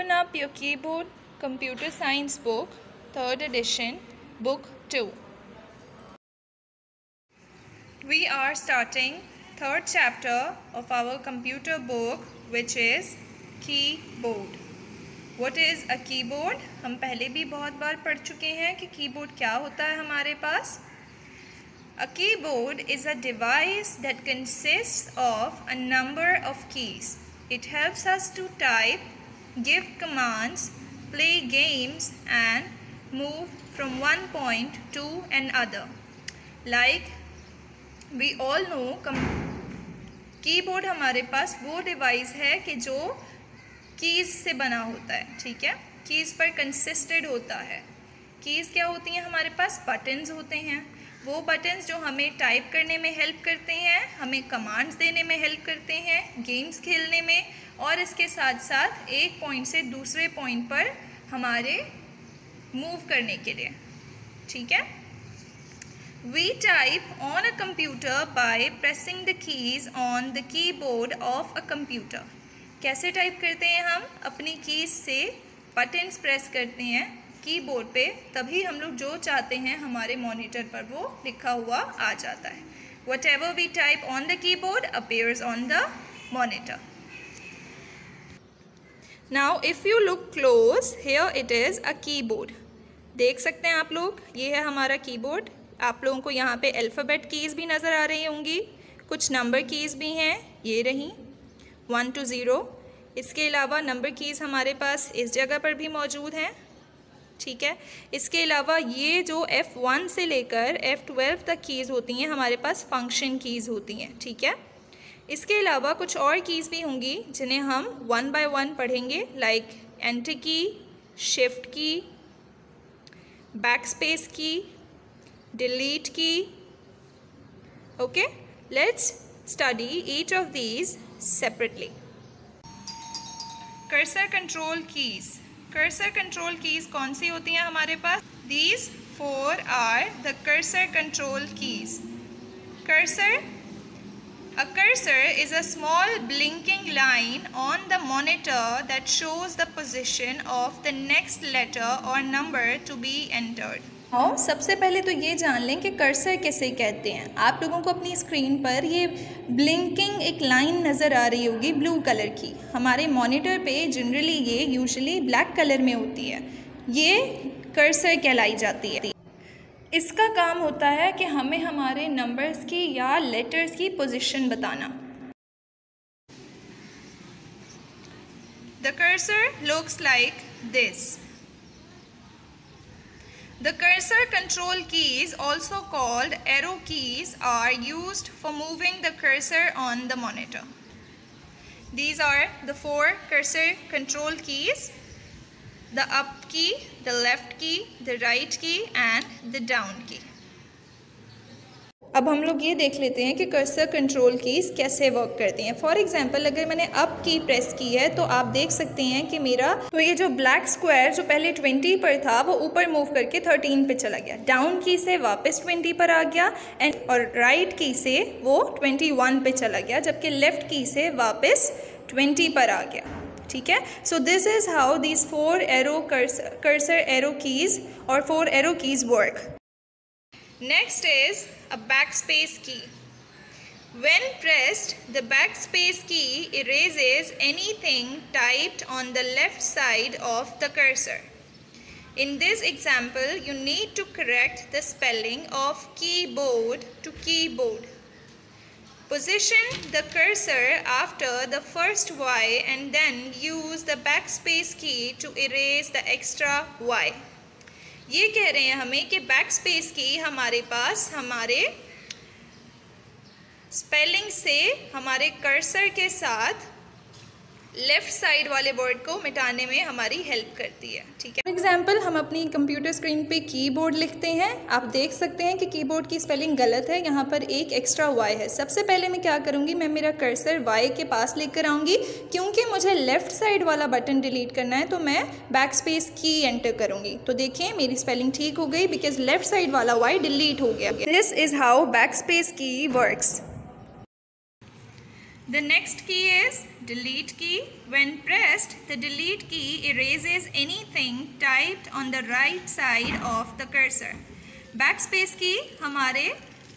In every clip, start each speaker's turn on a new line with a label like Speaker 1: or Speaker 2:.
Speaker 1: Open up your keyboard, Computer Science book, 3rd edition, book 2. We are starting 3rd chapter of our computer book, which is keyboard. What is a keyboard? हम पहले भी बहुत बार पढ़ चुके हैं कि keyboard क्या होता है हमारे पास. A keyboard is a device that consists of a number of keys. It helps us to type, give commands, play games and move from one point to another. Like we all know, keyboard हमारे पास वो device है कि जो keys से बना होता है. ठीक है, कीज़ पर कंसिस्टेड होता है. कीज़ क्या होती हैं हमारे पास? बटन्स होते हैं. वो बटन्स जो हमें टाइप करने में हेल्प करते हैं, हमें कमांड्स देने में हेल्प करते हैं, गेम्स खेलने में, और इसके साथ साथ एक पॉइंट से दूसरे पॉइंट पर हमारे मूव करने के लिए. ठीक है. We type on a computer by pressing the keys on the keyboard of a computer. कैसे टाइप करते हैं हम? अपनी कीज से बटन्स प्रेस करते हैं कीबोर्ड पे, तभी हम लोग जो चाहते हैं हमारे मॉनिटर पर वो लिखा हुआ आ जाता है. Whatever we type on the keyboard appears on the monitor. Now if you look close, here it is a keyboard. देख सकते हैं आप लोग, ये है हमारा कीबोर्ड. आप लोगों को यहाँ पे अल्फ़ाबेट कीज़ भी नज़र आ रही होंगी, कुछ नंबर कीज़ भी हैं, ये रही 1 to 0. इसके अलावा नंबर कीज़ हमारे पास इस जगह पर भी मौजूद हैं. ठीक है. इसके अलावा ये जो F1 से लेकर F12 तक कीज़ होती हैं हमारे पास फंक्शन कीज़ होती हैं. ठीक है. इसके अलावा कुछ और कीज़ भी होंगी जिन्हें हम 1 by 1 पढ़ेंगे, लाइक एंटर की, शिफ्ट की, बैकस्पेस की, डिलीट की. Okay, let's study each of these separately. Cursor control keys. Cursor control keys कौन सी होती हैं हमारे पास? These 4 are the cursor control keys. Cursor. A cursor is a small blinking line on the monitor that shows the position of the next letter or number to be entered. और सबसे पहले तो ये जान लें कि कर्सर किसे कहते हैं. आप लोगों को अपनी स्क्रीन पर ये ब्लिंकिंग एक लाइन नज़र आ रही होगी ब्लू कलर की. हमारे मॉनिटर पे जनरली ये यूजुअली ब्लैक कलर में होती है. ये कर्सर कहलाई जाती है. इसका काम होता है कि हमें हमारे नंबर्स की या लेटर्स की पोजीशन बताना. The cursor looks like this. The cursor control keys, also called arrow keys, are used for moving the cursor on the monitor. These are the 4 cursor control keys: the up key, the left key, the right key and the down key. अब हम लोग ये देख लेते हैं कि cursor control keys कैसे work करती हैं. फॉर एग्जांपल, अगर मैंने अप की प्रेस की है तो आप देख सकते हैं कि मेरा तो ये जो ब्लैक स्क्वायर जो पहले 20 पर था वो ऊपर मूव करके 13 पे चला गया. डाउन की से वापस 20 पर आ गया और राइट की से वो 21 पे चला गया, जबकि लेफ्ट की से वापस 20 पर आ गया. ठीक है. So this is how these 4 arrow cursor arrow keys और 4 arrow keys work. Next is a backspace key. When pressed, the backspace key erases anything typed on the left side of the cursor. In this example, you need to correct the spelling of keyboard to keyboard. Position the cursor after the first Y and then use the backspace key to erase the extra Y. ये कह रहे हैं हमें कि back space की हमारे पास हमारे spelling से हमारे कर्सर के साथ लेफ़्ट साइड वाले वर्ड को मिटाने में हमारी हेल्प करती है. ठीक है. फॉर एग्जांपल, हम अपनी कंप्यूटर स्क्रीन पे कीबोर्ड लिखते हैं. आप देख सकते हैं कि कीबोर्ड की स्पेलिंग गलत है, यहाँ पर एक एक्स्ट्रा वाई है. सबसे पहले मैं क्या करूँगी, मैं मेरा कर्सर वाई के पास लेकर आऊँगी. क्योंकि मुझे लेफ़्ट साइड वाला बटन डिलीट करना है तो मैं बैक स्पेस की एंटर करूँगी. तो देखिए मेरी स्पेलिंग ठीक हो गई बिकॉज लेफ़्ट साइड वाला वाई डिलीट हो गया. This is how back space की works. The next key is delete key. When pressed, the delete key erases anything typed on the right side of the cursor. Backspace की हमारे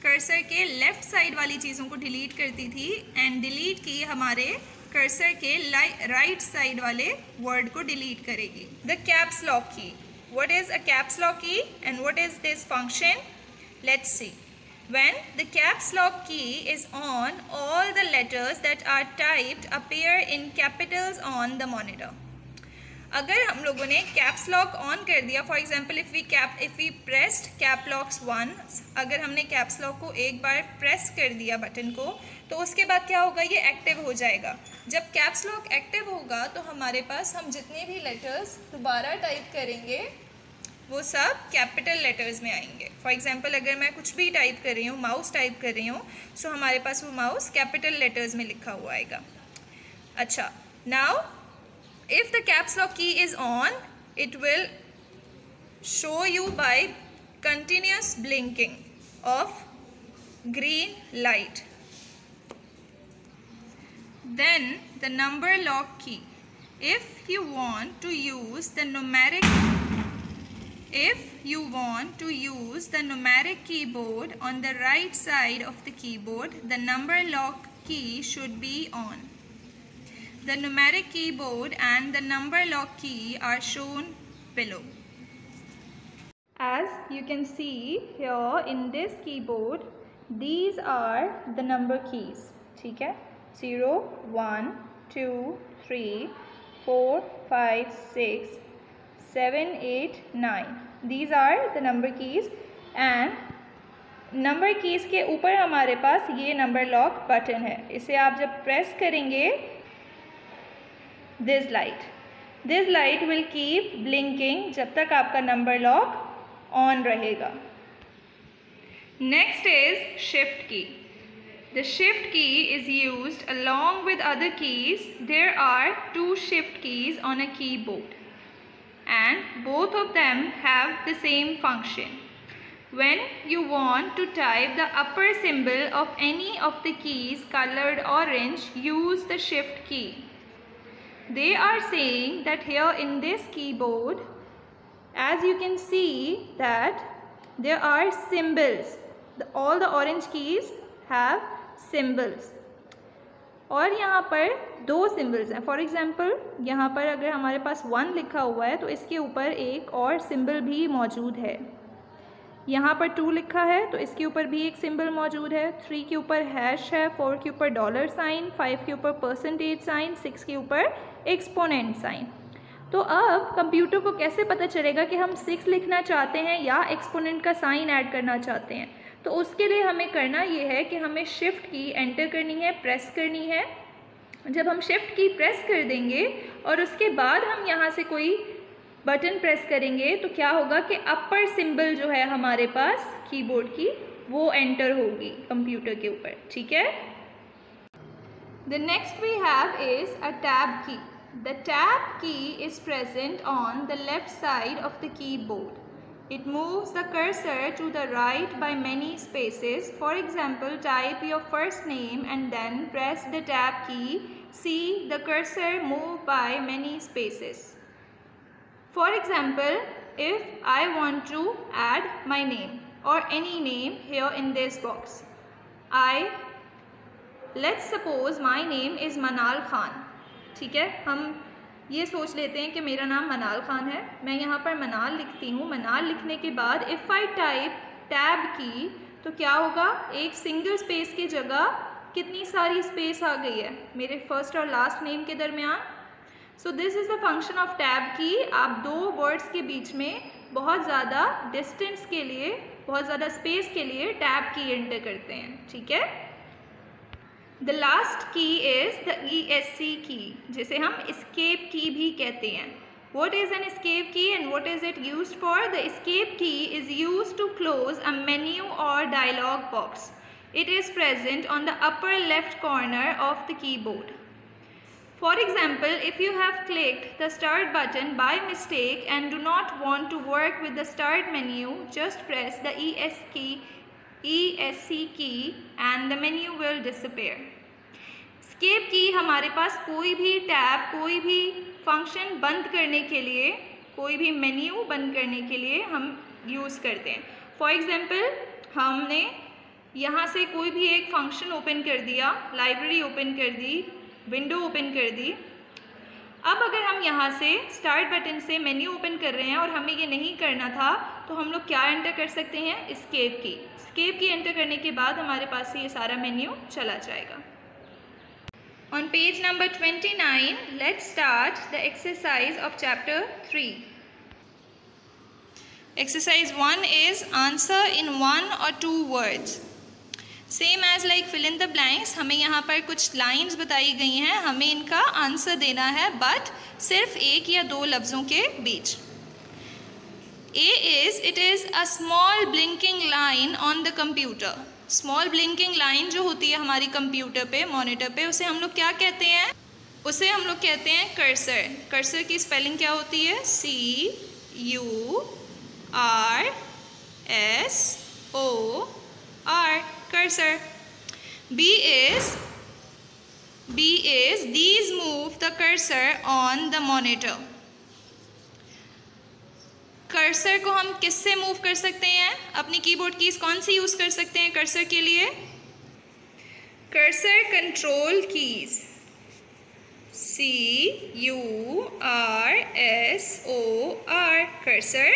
Speaker 1: cursor के left side वाली चीज़ों को delete करती थी and delete की हमारे कर्सर के राइट साइड वाले वर्ड को डिलीट करेगी. द कैप्स लॉक की. What is a caps lock key and what is this function? Let's see. When the caps lock key is on, all the letters that are typed appear in capitals on the monitor. अगर हम लोगों ने caps lock on कर दिया, for example if we pressed cap locks once, अगर हमने caps lock को एक बार प्रेस कर दिया बटन को, तो उसके बाद क्या होगा, ये एक्टिव हो जाएगा. जब कैप्स लॉक एक्टिव होगा तो हमारे पास हम जितने भी लेटर्स दोबारा टाइप करेंगे वो सब कैपिटल लेटर्स में आएंगे. फॉर एग्जाम्पल अगर मैं कुछ भी टाइप कर रही हूँ, माउस टाइप कर रही हूँ, सो हमारे पास वो माउस कैपिटल लेटर्स में लिखा हुआ आएगा. अच्छा, now if the caps lock key is on, it will show you by continuous blinking of green light. Then the number lock key. If you want to use the numeric keyboard on the right side of the keyboard, the number lock key should be on. The numeric keyboard and the number lock key are shown below. As you can see here in this keyboard, these are the number keys. ठीक है, 0, 1, 2, 3, 4, 5, 6, 7, 8, 9. These are the number keys and number keys के ऊपर हमारे पास ये number lock button है. इसे आप जब प्रेस करेंगे, this light will keep blinking जब तक आपका number lock on रहेगा. Next is shift key. The shift key is used along with other keys. There are 2 shift keys on a keyboard and both of them have the same function. When you want to type the upper symbol of any of the keys colored orange, use the shift key. They are saying that here in this keyboard, as you can see that there are symbols. All the orange keys have symbols. और यहाँ पर 2 symbols हैं. For example, यहाँ पर अगर हमारे पास 1 लिखा हुआ है तो इसके ऊपर एक और symbol भी मौजूद है. यहाँ पर 2 लिखा है तो इसके ऊपर भी एक सिंबल मौजूद है. 3 के ऊपर हैश है, 4 के ऊपर डॉलर साइन, 5 के ऊपर परसेंटेज साइन, 6 के ऊपर एक्सपोनेंट साइन. तो अब कंप्यूटर को कैसे पता चलेगा कि हम 6 लिखना चाहते हैं या एक्सपोनेंट का साइन ऐड करना चाहते हैं? तो उसके लिए हमें करना ये है कि हमें शिफ्ट की एंटर करनी है, प्रेस करनी है. जब हम शिफ्ट की प्रेस कर देंगे और उसके बाद हम यहाँ से कोई बटन प्रेस करेंगे तो क्या होगा कि अपर सिंबल जो है हमारे पास कीबोर्ड की वो एंटर होगी कंप्यूटर के ऊपर. ठीक है. The next we have is a tab key. The tab key is present on the left side of the keyboard. It moves the cursor to the right by many spaces. For example, type your first name and then press the tab key. See the cursor move by many spaces. For example, if I want to add my name or any name here in this box, let's suppose my name is Manal Khan. ठीक है, हम ये सोच लेते हैं कि मेरा नाम मनाल खान है. मैं यहाँ पर मनाल लिखती हूँ. मनाल लिखने के बाद इफ़ आई टाइप टैब की तो क्या होगा, एक सिंगल स्पेस की जगह कितनी सारी स्पेस आ गई है मेरे फर्स्ट और लास्ट नेम के दरमियान. So this is the function of tab की. आप 2 वर्ड्स के बीच में बहुत ज़्यादा डिस्टेंस के लिए, बहुत ज़्यादा स्पेस के लिए टैब की एंटर करते हैं. ठीक है. द लास्ट की इज़ द ESC की, जिसे हम एस्केप की भी कहते हैं. What is an escape key and what is it used for? The escape key is used to close a menu or dialog box. It is present on the upper left corner of the keyboard. For example, if you have clicked the start button by mistake and do not want to work with the start menu, just press the ESC key and the menu will disappear. Escape की हमारे पास कोई भी tab, कोई भी function बंद करने के लिए, कोई भी मेन्यू बंद करने के लिए हम यूज़ करते हैं। फॉर एग्जांपल हमने यहाँ से कोई भी एक फंक्शन ओपन कर दिया, लाइब्रेरी ओपन कर दी, विंडो ओपन कर दी। अब अगर हम यहाँ से स्टार्ट बटन से मेन्यू ओपन कर रहे हैं और हमें ये नहीं करना था, तो हम लोग क्या एंटर कर सकते हैं? एस्केप की। एस्केप की एंटर करने के बाद हमारे पास से ये सारा मेन्यू चला जाएगा। On page number 29, let's start the exercise of chapter 3. Exercise 1 is answer in 1 or 2 words. Same as like fill in the blanks, हमें यहाँ पर कुछ लाइन्स बताई गई हैं, हमें इनका आंसर देना है, बट सिर्फ एक या दो लफ्ज़ों के बीच। A is, it is a small blinking line on the computer. Small blinking line जो होती है हमारी कंप्यूटर पे, मॉनिटर पे, उसे हम लोग क्या कहते हैं? उसे हम लोग कहते हैं कर्सर। कर्सर की स्पेलिंग क्या होती है? C-U-R-S-O-R, cursor. B is these move the cursor on the monitor. Cursor को हम किससे मूव कर सकते हैं? अपनी कीबोर्ड कीज कौन सी यूज़ कर सकते हैं कर्सर के लिए? Cursor control keys, C-U-R-S-O-R, cursor,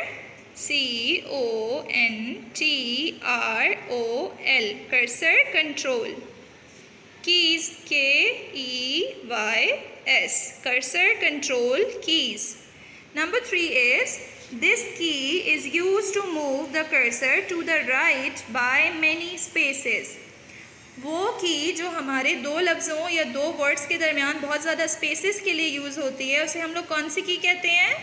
Speaker 1: C-O-N-T-R-O-L, cursor control. Keys, K-E-Y-S, cursor control keys. Number 3 is this key is used to move the cursor to the right by many spaces. वो की जो हमारे दो लफ्ज़ों या दो वर्ड्स के दरमियान बहुत ज़्यादा स्पेसेस के लिए यूज़ होती है, उसे हम लोग कौन सी की कहते हैं?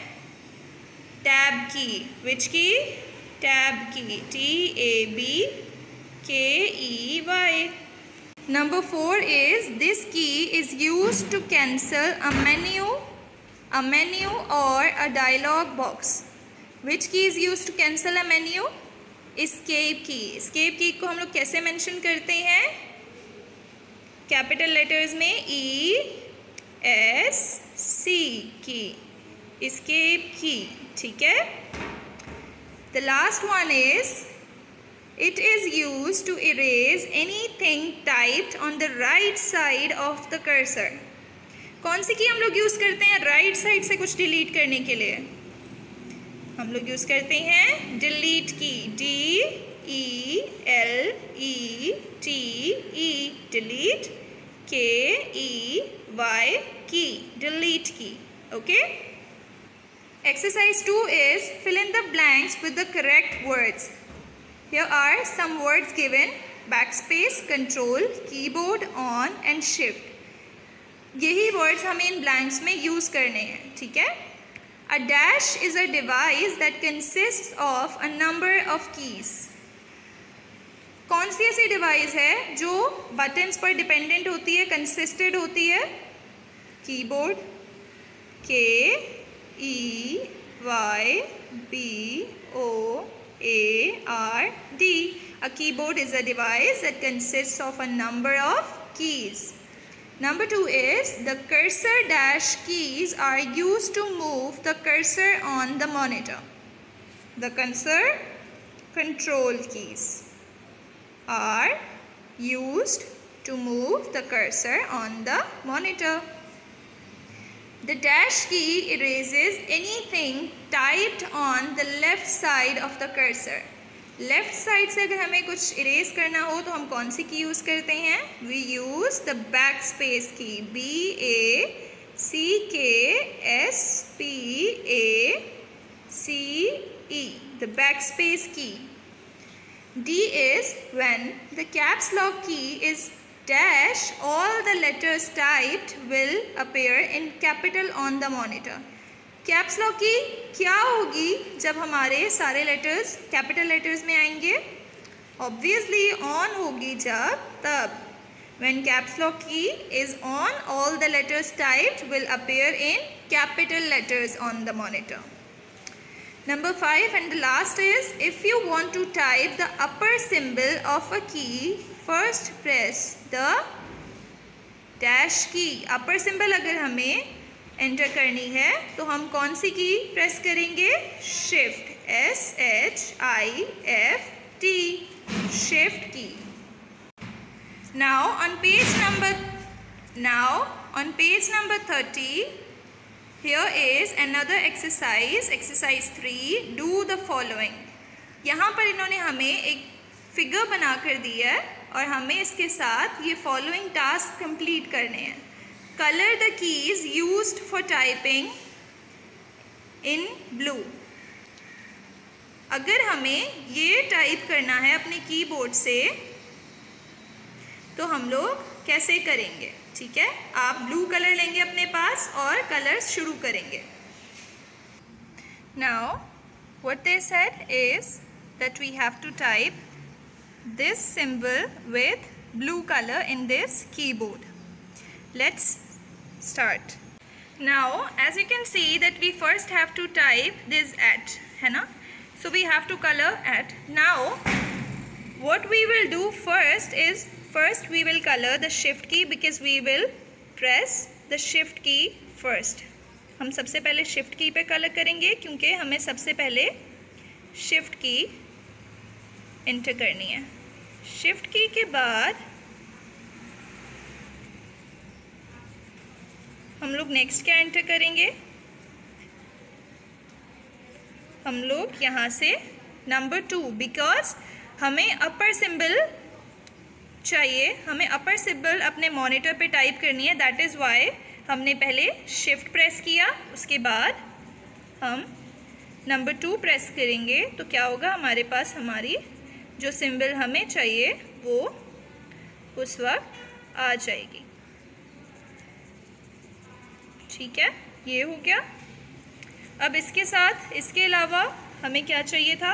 Speaker 1: टैब की। विच की? टैब की, T-A-B-K-E-Y. Number 4 is this key is used to cancel a menu or a dialog box. Which key is used to cancel a menu? Escape key. Escape key को हम लोग कैसे मेंशन करते हैं? कैपिटल लेटर्स में E-S-C की, escape key, ठीक है? The last one is it is used to erase anything typed on the right side of the cursor. कौन सी की हम लोग यूज़ करते हैं राइट साइड से कुछ डिलीट करने के लिए? हम लोग यूज़ करते हैं डिलीट की, D-E-L-E-T-E, डिलीट, K-E-Y की, डिलीट की, okay? Exercise 2 is fill in the blanks with the correct words. Here are some words given: backspace, control, keyboard, on and shift. यही वर्ड्स हमें इन ब्लैंक्स में यूज़ करने हैं, ठीक है? A dash is a device that consists of a number of keys. कौन सी ऐसी device है जो बटन्स पर डिपेंडेंट होती है, कंसिस्टेड होती है? Keyboard, K-E-Y-B-O-A-R-D. A keyboard is a device that consists of a number of keys. Number 2 is the cursor dash keys are used to move the cursor on the monitor. The cursor control keys are used to move the cursor on the monitor. The dash key erases anything typed on the left side of the cursor. Left side से अगर हमें कुछ erase करना हो तो हम कौन सी की यूज़ करते हैं? We use the backspace key, B-A-C-K-S-P-A-C-E, the backspace key. D is when the caps lock key is dash, all the letters typed will appear in capital on the monitor. Caps lock की क्या होगी जब हमारे सारे letters capital letters में आएंगे? Obviously on होगी जब, तब. व्हेन कैप्स लॉक की is on, all the letters typed will appear in capital letters on the monitor. Number 5 and the last is if you want to type the upper symbol of a key, first press the dash की अपर symbol अगर हमें enter करनी है तो हम कौन सी की press करेंगे? शिफ्ट, SHIFT, शिफ्ट की. Now on page number 30, here is another exercise 3. Do the following. यहाँ पर इन्होंने हमें एक फिगर बना कर दिया है और हमें इसके साथ ये फॉलोइंग टास्क कंप्लीट करने हैं. Colour the keys used for typing in blue. अगर हमें ये टाइप करना है अपने कीबोर्ड से तो हम लोग कैसे करेंगे? ठीक है, आप ब्लू कलर लेंगे अपने पास और कलर शुरू करेंगे. Now what they said is that we have to type this symbol with blue color in this keyboard. Let's start. Now as you can see that we first have to type this at, है ना? So we have to color at. Now what we will do first is we will color the shift key because we will press the shift key first. हम सबसे पहले shift key पे colour करेंगे क्योंकि हमें सबसे पहले shift key एंटर करनी है. शिफ्ट की के बाद हम लोग नेक्स्ट क्या एंटर करेंगे? हम लोग यहाँ से नंबर 2, बिकॉज हमें अपर सिंबल चाहिए, हमें अपर सिंबल अपने मॉनिटर पे टाइप करनी है. दैट इज़ वाई हमने पहले शिफ्ट प्रेस किया, उसके बाद हम नंबर 2 प्रेस करेंगे तो क्या होगा? हमारे पास हमारी जो सिंबल हमें चाहिए वो उस वक्त आ जाएगी. ठीक है, ये हो गया. अब इसके साथ इसके अलावा हमें क्या चाहिए था?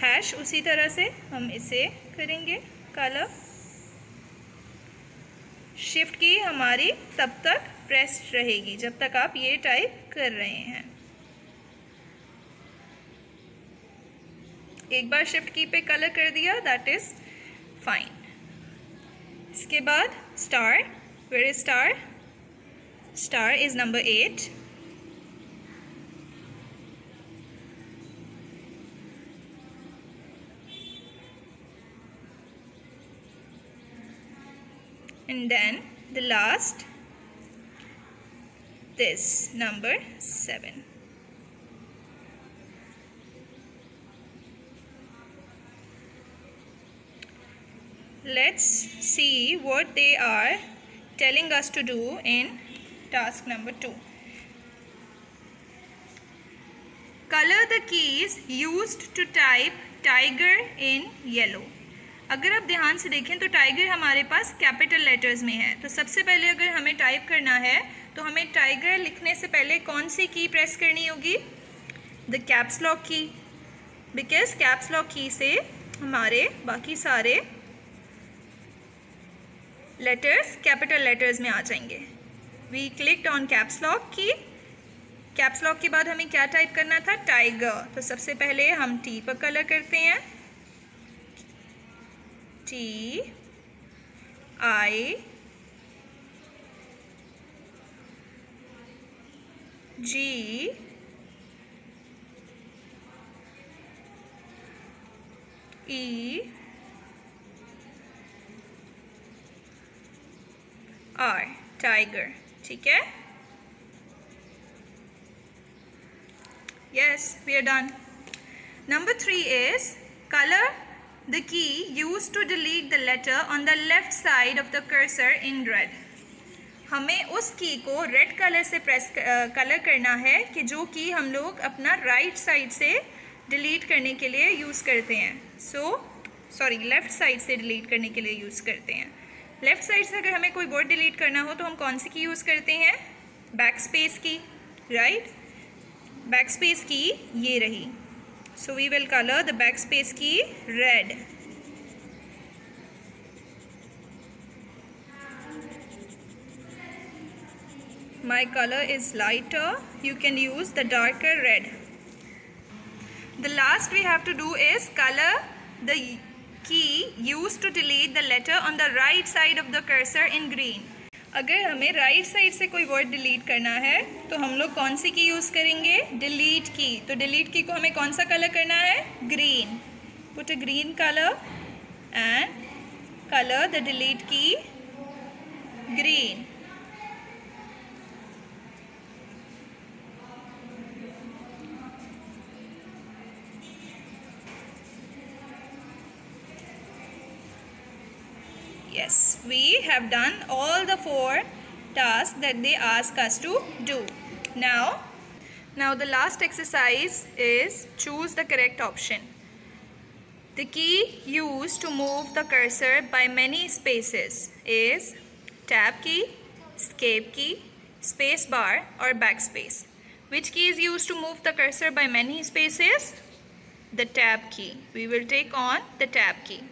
Speaker 1: हैश. उसी तरह से हम इसे करेंगे काला. शिफ्ट की हमारी तब तक प्रेस रहेगी जब तक आप ये टाइप कर रहे हैं. एक बार शिफ्ट की पे कलर कर दिया, दैट इज फाइन. इसके बाद star. Where is star? Star is number 8. And then the last, this number 7. Let's see what they are telling us to do in task number 2. Color the keys used to type tiger in yellow. अगर आप ध्यान से देखें तो tiger हमारे पास capital letters में है. तो सबसे पहले अगर हमें टाइप करना है तो हमें टाइगर लिखने से पहले कौन सी की प्रेस करनी होगी? द कैप्स लॉक की, बिकॉज कैप्स लॉक की से हमारे बाकी सारे लेटर्स कैपिटल लेटर्स में आ जाएंगे. We clicked on caps lock key. Caps lock के बाद हमें क्या टाइप करना था? टाइगर. तो सबसे पहले हम टी पर कलर करते हैं. TIGER. टाइगर. ठीक है. Yes, we are done. Number 3 is color the key used to delete the letter on the left side of the cursor in red. हमें उस की को रेड कलर से कलर करना है कि जो की हम लोग अपना राइट साइड से डिलीट करने के लिए यूज़ करते हैं. लेफ़्ट साइड से डिलीट करने के लिए यूज़ करते हैं. लेफ़्ट साइड से अगर हमें कोई वर्ड डिलीट करना हो तो हम कौन सी की यूज़ करते हैं? बैक स्पेस की. राइट, बैक स्पेस की ये रही. So we will color the backspace key red. My color is lighter. You can use the darker red. The last we have to do is color the key used to delete the letter on the right side of the cursor in green. अगर हमें right side से कोई word delete करना है तो हम लोग कौन सी की यूज़ करेंगे? डिलीट की. तो डिलीट की को हमें कौन सा कलर करना है? Green. Put a green colour and colour the delete की green. Yes, we have done all the 4 tasks that they ask us to do. Now the last exercise is choose the correct option. The key used to move the cursor by many spaces is tab key, escape key, space bar or backspace. Which key is used to move the cursor by many spaces? The tab key. We will take on the tab key.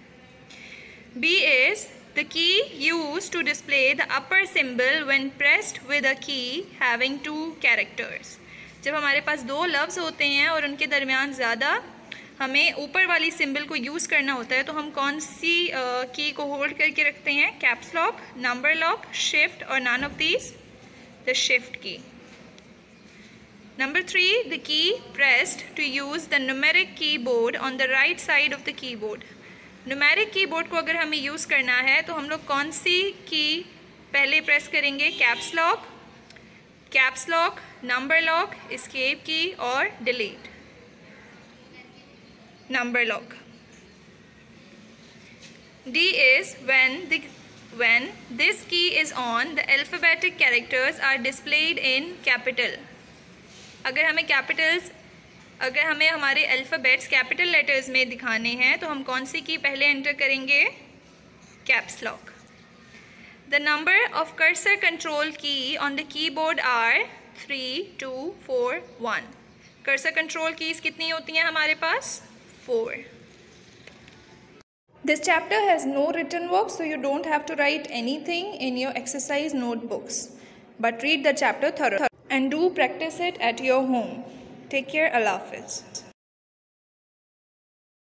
Speaker 1: B is the key used to display the upper symbol when pressed with a key having 2 characters. जब हमारे पास 2 लफ्ज़ होते हैं और उनके दरमियान ज़्यादा हमें ऊपर वाली सिंबल को यूज़ करना होता है तो हम कौन सी की को होल्ड करके रखते हैं? Caps lock, number lock, shift और none of these? The shift की. Number 3, the key pressed to use the numeric keyboard on the right side of the keyboard. Numeric keyboard को अगर हमें यूज़ करना है तो हम लोग कौन सी की पहले प्रेस करेंगे? Caps lock, number lock, escape की और delete. Number lock. D is when this key is on, the alphabetic characters are displayed in capital. अगर हमें हमारे अल्फ़ाबेट्स कैपिटल लेटर्स में दिखाने हैं तो हम कौन सी की पहले एंटर करेंगे? Caps lock. The number of cursor control key on the keyboard are 3, 2, 4, 1. Cursor control keys कितनी होती हैं हमारे पास? 4. This chapter has no written work, so you don't have to write anything in your exercise notebooks. But read the chapter thoroughly and do practice it at your home. Take care. Allah Hafiz.